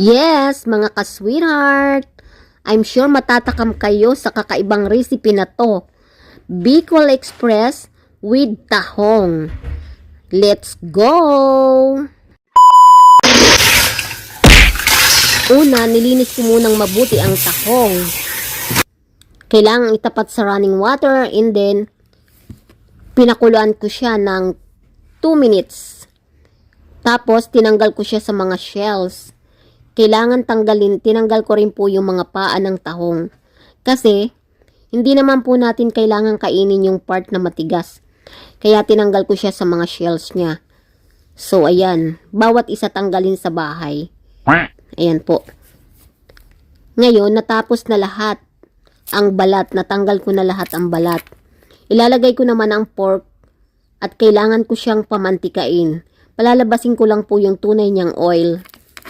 Yes, mga ka-sweetheart, I'm sure matatakam kayo sa kakaibang recipe na to. Bicol Express with tahong. Let's go! Una, nilinis ko munang mabuti ang tahong. Kailangang itapat sa running water and then pinakuluan ko siya ng 2 minutes. Tapos tinanggal ko siya sa mga shells. Kailangan tinanggal ko rin po yung mga paa ng tahong. Kasi, hindi naman po natin kailangan kainin yung part na matigas. Kaya tinanggal ko siya sa mga shells niya. So, ayan. Bawat isa tanggalin sa bahay. Ayan po. Ngayon, natapos na lahat. Ang balat, natanggal ko na lahat ang balat. Ilalagay ko naman ang pork at kailangan ko siyang pamantikain. Palalabasin ko lang po yung tunay niyang oil.